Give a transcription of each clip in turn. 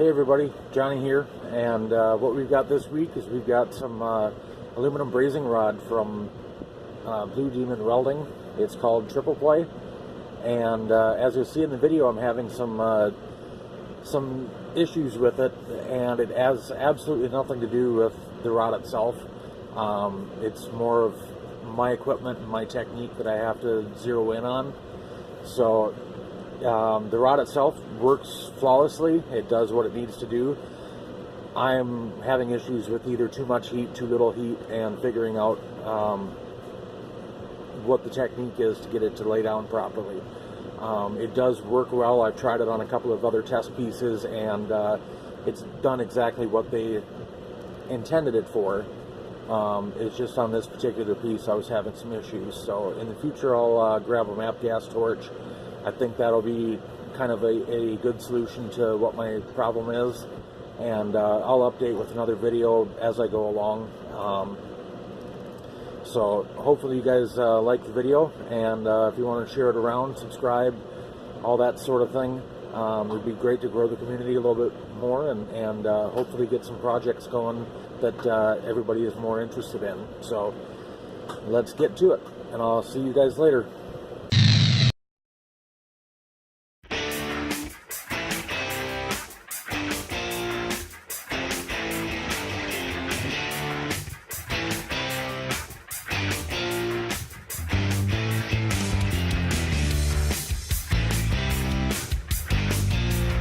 Hey everybody, Johnny here, and what we've got this week is we've got some aluminum brazing rod from Blue Demon Welding. It's called triple play, and as you'll see in the video, I'm having some issues with it, and it has absolutely nothing to do with the rod itself. It's more of my equipment and my technique that I have to zero in on. So the rod itself works flawlessly. It does what it needs to do. I'm having issues with either too much heat, too little heat, and figuring out what the technique is to get it to lay down properly. It does work well. I've tried it on a couple of other test pieces, and it's done exactly what they intended it for. It's just on this particular piece I was having some issues. So in the future I'll grab a MAP gas torch. I think that'll be kind of a good solution to what my problem is, and I'll update with another video as I go along. So hopefully you guys like the video, and if you want to share it around, subscribe, all that sort of thing. It would be great to grow the community a little bit more, and hopefully get some projects going that everybody is more interested in. So let's get to it, and I'll see you guys later.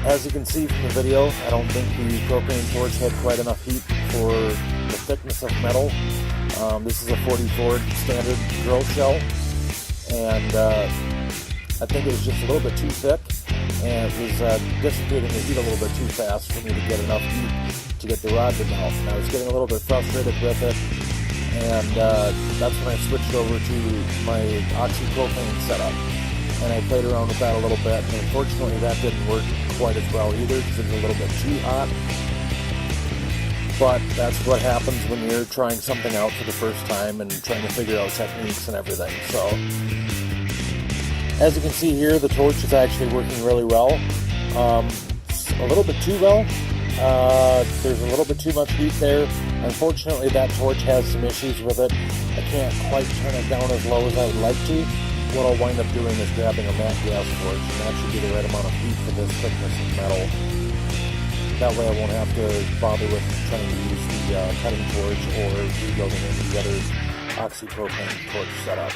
As you can see from the video, I don't think the propane torch had quite enough heat for the thickness of metal. This is a 44 standard grille shell, and I think it was just a little bit too thick, and it was dissipating the heat a little bit too fast for me to get enough heat to get the rod to melt. And I was getting a little bit frustrated with it, and that's when I switched over to my oxypropane setup. And I played around with that a little bit, and unfortunately that didn't work quite as well either, because it was a little bit too hot. But that's what happens when you're trying something out for the first time and trying to figure out techniques and everything. So as you can see here, the torch is actually working really well. A little bit too well. There's a little bit too much heat there. Unfortunately that torch has some issues with it. I can't quite turn it down as low as I would like to. What I'll wind up doing is grabbing a MAP gas torch, and that should be the right amount of heat for this thickness of metal. That way I won't have to bother with trying to use the cutting torch or rebuilding any of the other oxypropane torch setup.